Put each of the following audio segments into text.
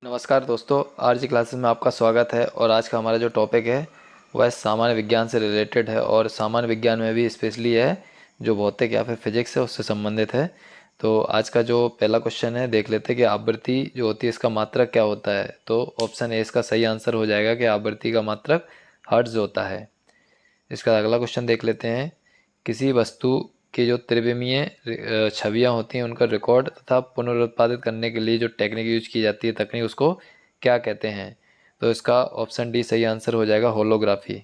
नमस्कार दोस्तों, RG classes में आपका स्वागत है। और आज का हमारा जो टॉपिक है वह सामान्य विज्ञान से रिलेटेड है और सामान्य विज्ञान में भी स्पेशली है जो भौतिक या फिर फिजिक्स है उससे संबंधित है। तो आज का जो पहला क्वेश्चन है देख लेते हैं कि आवृत्ति जो होती है इसका मात्रक क्या होता है। तो ऑप्शन ए इसका सही आंसर हो जाएगा कि आवृत्ति का मात्रक हर्ट्ज होता है। इसका अगला क्वेश्चन देख लेते हैं। किसी वस्तु की जो त्रिविमीय छवियां होती हैं उनका रिकॉर्ड तथा पुनरुत्पादित करने के लिए जो टेक्निक यूज की जाती है तकनीक उसको क्या कहते हैं। तो इसका ऑप्शन डी सही आंसर हो जाएगा, होलोग्राफी।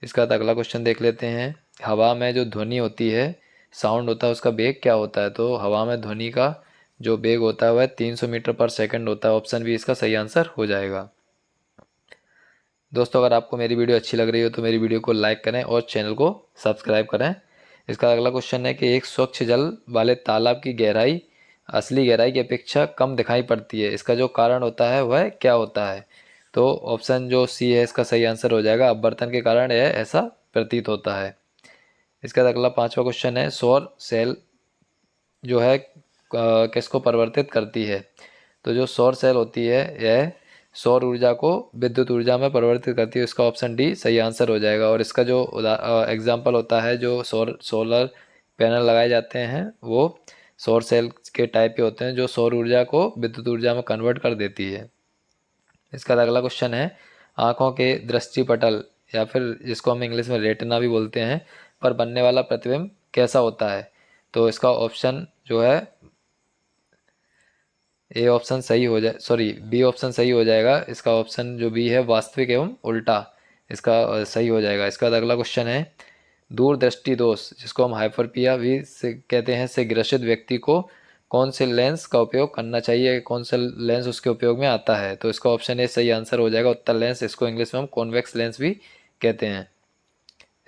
इसका अगला क्वेश्चन देख लेते हैं। हवा में जो ध्वनि होती है, साउंड होता है, उसका वेग क्या होता है। तो हवा में ध्वनि का जो वेग होता है वह 300 मीटर पर सेकंड होता है। ऑप्शन बी इसका सही आंसर हो जाएगा। दोस्तों, अगर आपको मेरी वीडियो अच्छी लग रही हो तो मेरी वीडियो को लाइक करें और चैनल को सब्सक्राइब करें। इसका अगला क्वेश्चन है कि एक स्वच्छ जल वाले तालाब की गहराई असली गहराई की अपेक्षा कम दिखाई पड़ती है। इसका जो कारण होता है वह क्या होता है। तो ऑप्शन जो सी है इसका सही आंसर हो जाएगा, अपवर्तन के कारण यह ऐसा प्रतीत होता है। इसका अगला पांचवा क्वेश्चन है, सौर सेल जो है किसको परिवर्तित करती है। तो जो सौर सेल होती है यह सौर ऊर्जा को विद्युत ऊर्जा में परिवर्तित करती है। इसका ऑप्शन डी सही आंसर हो जाएगा। और इसका जो एग्जाम्पल होता है, जो सोलर पैनल लगाए जाते हैं वो सौर सेल के टाइप के होते हैं जो सौर ऊर्जा को विद्युत ऊर्जा में कन्वर्ट कर देती है। इसका अगला क्वेश्चन है, आँखों के दृष्टि पटल या फिर जिसको हम इंग्लिश में रेटिना भी बोलते हैं पर बनने वाला प्रतिबिंब कैसा होता है। तो इसका ऑप्शन जो है ए ऑप्शन सही हो जाए, सॉरी बी ऑप्शन सही हो जाएगा। इसका ऑप्शन जो बी है वास्तविक एवं उल्टा, इसका सही हो जाएगा। इसका अगला क्वेश्चन है, दूरदृष्टि दोष जिसको हम हाइपरपिया भी से कहते हैं से ग्रसित व्यक्ति को कौन से लेंस का उपयोग करना चाहिए, कौन सा लेंस उसके उपयोग में आता है। तो इसका ऑप्शन ए सही आंसर हो जाएगा, उत्तर लेंस। इसको इंग्लिश में हम कॉन्वेक्स लेंस भी कहते हैं।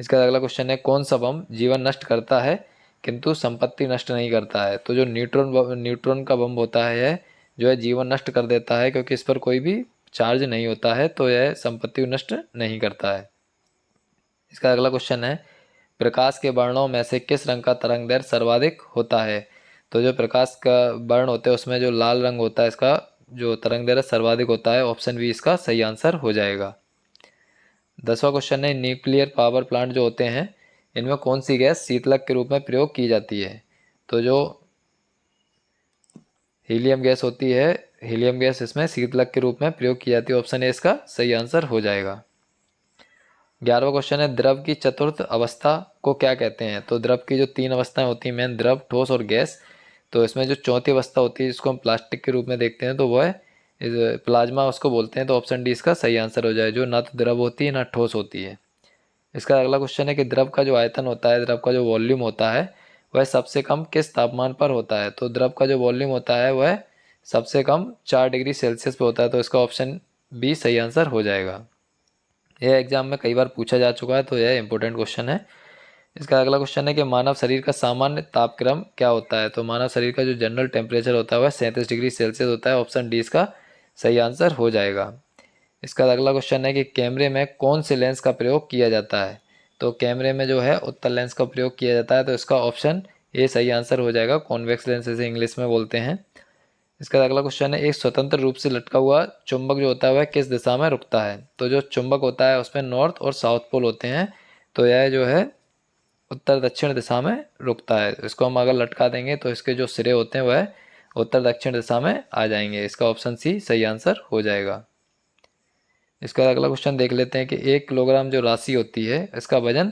इसका अगला क्वेश्चन है, कौन सा बम जीवन नष्ट करता है किंतु संपत्ति नष्ट नहीं करता है। तो जो न्यूट्रॉन का बम होता है यह जो है जीवन नष्ट कर देता है क्योंकि इस पर कोई भी चार्ज नहीं होता है, तो यह संपत्ति नष्ट नहीं करता है। इसका अगला क्वेश्चन है, प्रकाश के वर्णों में से किस रंग का तरंग दैर्घ्य सर्वाधिक होता है। तो जो प्रकाश का वर्ण होते हैं उसमें जो लाल रंग होता है इसका जो तरंग दैर्घ्य सर्वाधिक होता है। ऑप्शन बी इसका सही आंसर हो जाएगा। 10वां क्वेश्चन है, न्यूक्लियर पावर प्लांट जो होते हैं इनमें कौन सी गैस शीतलक के रूप में प्रयोग की जाती है। तो जो हीलियम गैस होती है, हीलियम गैस इसमें शीतलक के रूप में प्रयोग की जाती है। ऑप्शन ए इसका सही आंसर हो जाएगा। 11वां क्वेश्चन है, द्रव की चतुर्थ अवस्था को क्या कहते हैं। तो द्रव की जो 3 अवस्थाएं होती हैं, मेन द्रव, ठोस और गैस। तो इसमें जो चौथी अवस्था होती है जिसको हम प्लास्टिक के रूप में देखते हैं तो वह प्लाज्मा उसको बोलते हैं। तो ऑप्शन डी इसका सही आंसर हो जाए, जो ना तो द्रव होती है ना ठोस होती है। इसका अगला क्वेश्चन है कि द्रव का जो आयतन होता है, द्रव का जो वॉल्यूम होता है वह सबसे कम किस तापमान पर होता है। तो द्रव का जो वॉल्यूम होता है वह सबसे कम 4 डिग्री सेल्सियस पे होता है। तो इसका ऑप्शन बी सही आंसर हो जाएगा। यह एग्जाम में कई बार पूछा जा चुका है तो यह इंपॉर्टेंट क्वेश्चन है। इसका अगला क्वेश्चन है कि मानव शरीर का सामान्य तापक्रम क्या होता है। तो मानव शरीर का जो जनरल टेम्परेचर होता है वह 37 डिग्री सेल्सियस होता है। ऑप्शन डी इसका सही आंसर हो जाएगा। इसका अगला क्वेश्चन है कि कैमरे में कौन से लेंस का प्रयोग किया जाता है। तो कैमरे में जो है उत्तल लेंस का प्रयोग किया जाता है। तो इसका ऑप्शन ए सही आंसर हो जाएगा, कॉन्वेक्स लेंस इसे इंग्लिश में बोलते हैं। इसका अगला क्वेश्चन है, एक स्वतंत्र रूप से लटका हुआ चुंबक जो होता है वह किस दिशा में रुकता है। तो जो चुंबक होता है उसमें नॉर्थ और साउथ पोल होते हैं, तो यह जो है उत्तर दक्षिण दिशा में रुकता है। इसको हम अगर लटका देंगे तो इसके जो सिरे होते हैं वह उत्तर दक्षिण दिशा में आ जाएंगे। इसका ऑप्शन सी सही आंसर हो जाएगा। इसका अगला क्वेश्चन देख लेते हैं कि 1 किलोग्राम जो राशि होती है इसका वजन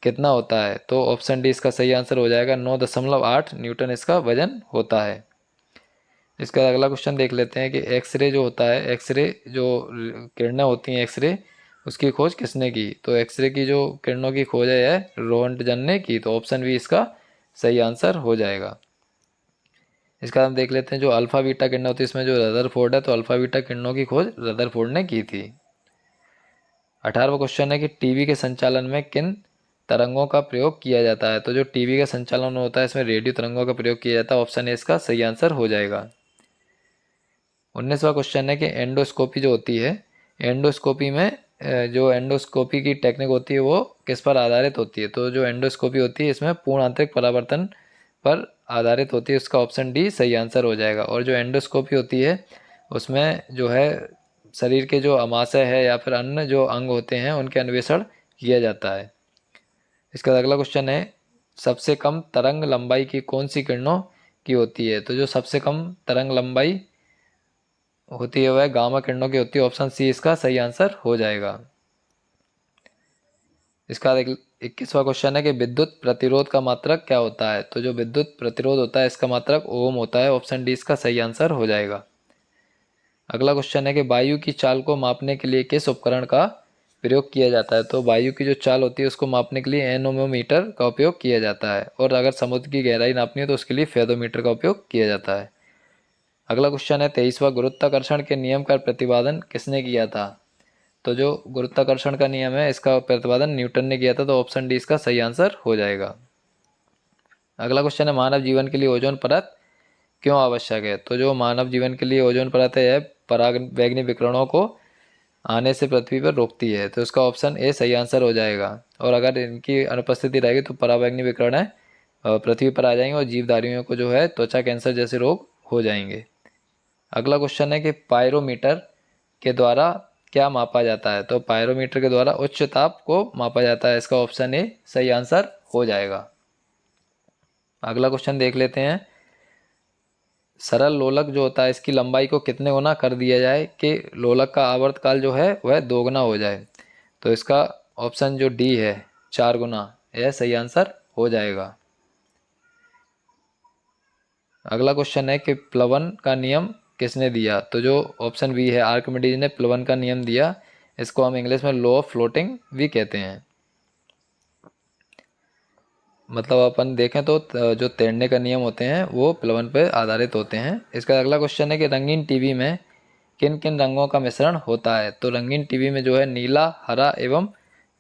कितना होता है। तो ऑप्शन डी इसका सही आंसर हो जाएगा, 9.8 न्यूटन इसका वजन होता है। इसका अगला क्वेश्चन देख लेते हैं कि एक्सरे जो होता है, एक्सरे जो किरणें होती हैं एक्सरे, उसकी खोज किसने की। तो एक्सरे की जो किरणों की खोज है रोहंटजन ने की। तो ऑप्शन बी इसका सही आंसर हो जाएगा। इसका हम देख लेते हैं जो अल्फा बीटा किरणें होती है इसमें जो रदरफोर्ड है, तो अल्फा बीटा किरणों की खोज रदरफोर्ड ने की थी। 18वां क्वेश्चन है कि टीवी के संचालन में किन तरंगों का प्रयोग किया जाता है। तो जो टीवी का संचालन होता है इसमें रेडियो तरंगों का प्रयोग किया जाता है। ऑप्शन ए इसका सही आंसर हो जाएगा। 19वां क्वेश्चन है कि एंडोस्कोपी जो होती है, एंडोस्कोपी में जो एंडोस्कोपी की टेक्निक होती है वो किस पर आधारित होती है। तो जो एंडोस्कोपी होती है इसमें पूर्ण आंतरिक परावर्तन पर आधारित होती है। इसका ऑप्शन डी सही आंसर हो जाएगा। और जो एंडोस्कोपी होती है उसमें जो है शरीर के जो अमाशय है या फिर अन्य जो अंग होते हैं उनके अन्वेषण किया जाता है। इसका अगला क्वेश्चन है, सबसे कम तरंग लंबाई की कौन सी किरणों की होती है? तो जो सबसे कम तरंग लंबाई होती है वह गामा किरणों की होती है। ऑप्शन सी इसका सही आंसर हो जाएगा। इसका 21वां क्वेश्चन है कि विद्युत प्रतिरोध का मात्रक क्या होता है? तो जो विद्युत प्रतिरोध होता है इसका मात्रक ओम होता है। ऑप्शन डी इसका सही आंसर हो जाएगा। अगला क्वेश्चन है कि वायु की चाल को मापने के लिए किस उपकरण का प्रयोग किया जाता है? तो वायु की जो चाल होती है उसको मापने के लिए एनोमोमीटर का उपयोग किया जाता है, और अगर समुद्र की गहराई नापनी है तो उसके लिए फेदोमीटर का उपयोग किया जाता है। अगला क्वेश्चन है 23वां, गुरुत्वाकर्षण के नियम का प्रतिपादन किसने किया था? तो जो गुरुत्वाकर्षण का नियम है इसका प्रतिपादन न्यूटन ने किया था। तो ऑप्शन डी इसका सही आंसर हो जाएगा। अगला क्वेश्चन है, मानव जीवन के लिए ओजोन परत क्यों आवश्यक है? तो जो मानव जीवन के लिए ओजोन परत है परागैंग्निक विकिरणों को आने से पृथ्वी पर रोकती है। तो इसका ऑप्शन ए सही आंसर हो जाएगा। और अगर इनकी अनुपस्थिति रहेगी तो पराबैंगनी विकिरण है पृथ्वी पर आ जाएंगे और जीवधारियों को जो है त्वचा कैंसर जैसे रोग हो जाएंगे। अगला क्वेश्चन है कि पायरोमीटर के द्वारा क्या मापा जाता है? तो पायरोमीटर के द्वारा उच्च ताप को मापा जाता है। इसका ऑप्शन ए सही आंसर हो जाएगा। अगला क्वेश्चन देख लेते हैं, सरल लोलक जो होता है इसकी लंबाई को कितने गुना कर दिया जाए कि लोलक का आवर्तकाल जो है वह 2 गुना हो जाए? तो इसका ऑप्शन जो डी है 4 गुना, यह सही आंसर हो जाएगा। अगला क्वेश्चन है कि प्लवन का नियम किसने दिया? तो जो ऑप्शन बी है आर्किमिडीज ने प्लवन का नियम दिया। इसको हम इंग्लिश में लॉ ऑफ फ्लोटिंग भी कहते हैं। मतलब अपन देखें तो जो तैरने का नियम होते हैं वो प्लवन पर आधारित होते हैं। इसका अगला क्वेश्चन है कि रंगीन टीवी में किन किन रंगों का मिश्रण होता है? तो रंगीन टीवी में जो है नीला, हरा एवं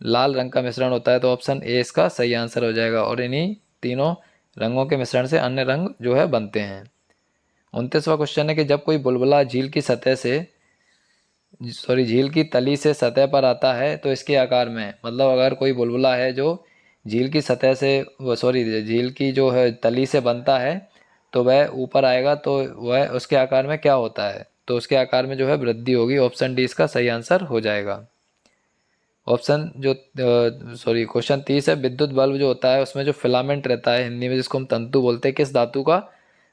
लाल रंग का मिश्रण होता है। तो ऑप्शन ए इसका सही आंसर हो जाएगा। और इन्हीं तीनों रंगों के मिश्रण से अन्य रंग जो है बनते हैं। 29वां क्वेश्चन है कि जब कोई बुलबुला झील की तली से सतह पर आता है तो इसके आकार में, मतलब अगर कोई बुलबुला है जो झील की सतह से झील की जो है तली से बनता है तो वह ऊपर आएगा तो वह उसके आकार में क्या होता है? तो उसके आकार में जो है वृद्धि होगी। ऑप्शन डी इसका सही आंसर हो जाएगा। क्वेश्चन 30 है, विद्युत बल्ब जो होता है उसमें जो फिलामेंट रहता है, हिंदी में जिसको हम तंतु बोलते हैं, किस धातु का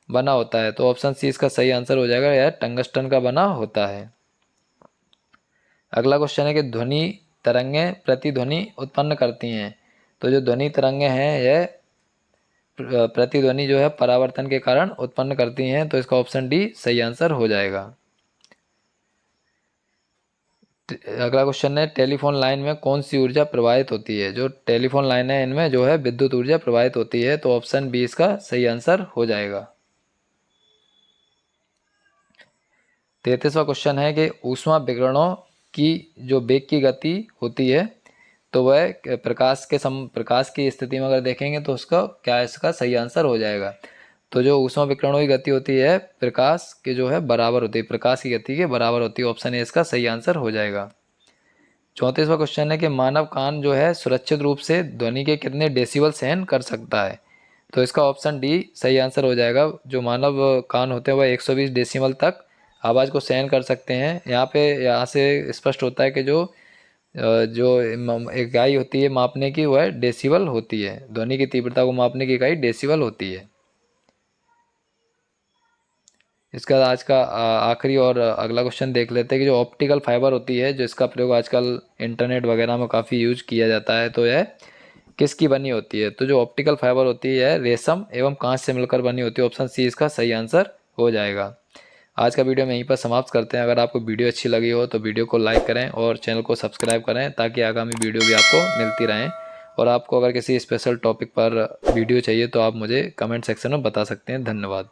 बना होता है? तो ऑप्शन सी इसका सही आंसर हो जाएगा, यह टंगस्टन का बना होता है। अगला क्वेश्चन है कि ध्वनि तरंगें प्रतिध्वनि उत्पन्न करती हैं। तो जो ध्वनि तरंगें हैं यह प्रतिध्वनि जो है परावर्तन के कारण उत्पन्न करती हैं। तो इसका ऑप्शन डी सही आंसर हो जाएगा। अगला क्वेश्चन है, टेलीफोन लाइन में कौन सी ऊर्जा प्रवाहित होती है? जो टेलीफोन लाइन है इनमें जो है विद्युत ऊर्जा प्रवाहित होती है। तो ऑप्शन बी इसका सही आंसर हो जाएगा। 33वां क्वेश्चन है कि ऊष्मा विकिरणों की जो वेग की गति होती है तो वह प्रकाश की स्थिति में अगर देखेंगे तो उसका क्या इसका सही आंसर हो जाएगा। तो जो ऊष्मा विकिरणों की गति होती है प्रकाश के जो है बराबर होती है, प्रकाश की गति के बराबर होती है। ऑप्शन ए इसका सही आंसर हो जाएगा। 34वां क्वेश्चन है कि मानव कान जो है सुरक्षित रूप से ध्वनि के कितने डेसिबल सहन कर सकता है? तो इसका ऑप्शन डी सही आंसर हो जाएगा। जो मानव कान होते हैं वह 120 डेसिबल तक आवाज़ को सहन कर सकते हैं। यहाँ से स्पष्ट होता है कि जो इकाई होती है मापने की वह डेसिबल होती है। ध्वनि की तीव्रता को मापने की इकाई डेसिबल होती है। इसका आज का आखिरी और अगला क्वेश्चन देख लेते हैं कि जो ऑप्टिकल फाइबर होती है जिसका प्रयोग आजकल इंटरनेट वगैरह में काफ़ी यूज किया जाता है तो यह किसकी बनी होती है? तो जो ऑप्टिकल फाइबर होती है रेशम एवं कांच से मिलकर बनी होती है। ऑप्शन सी इसका सही आंसर हो जाएगा। आज का वीडियो में यहीं पर समाप्त करते हैं। अगर आपको वीडियो अच्छी लगी हो तो वीडियो को लाइक करें और चैनल को सब्सक्राइब करें ताकि आगामी वीडियो भी आपको मिलती रहें। और आपको अगर किसी स्पेशल टॉपिक पर वीडियो चाहिए तो आप मुझे कमेंट सेक्शन में बता सकते हैं। धन्यवाद।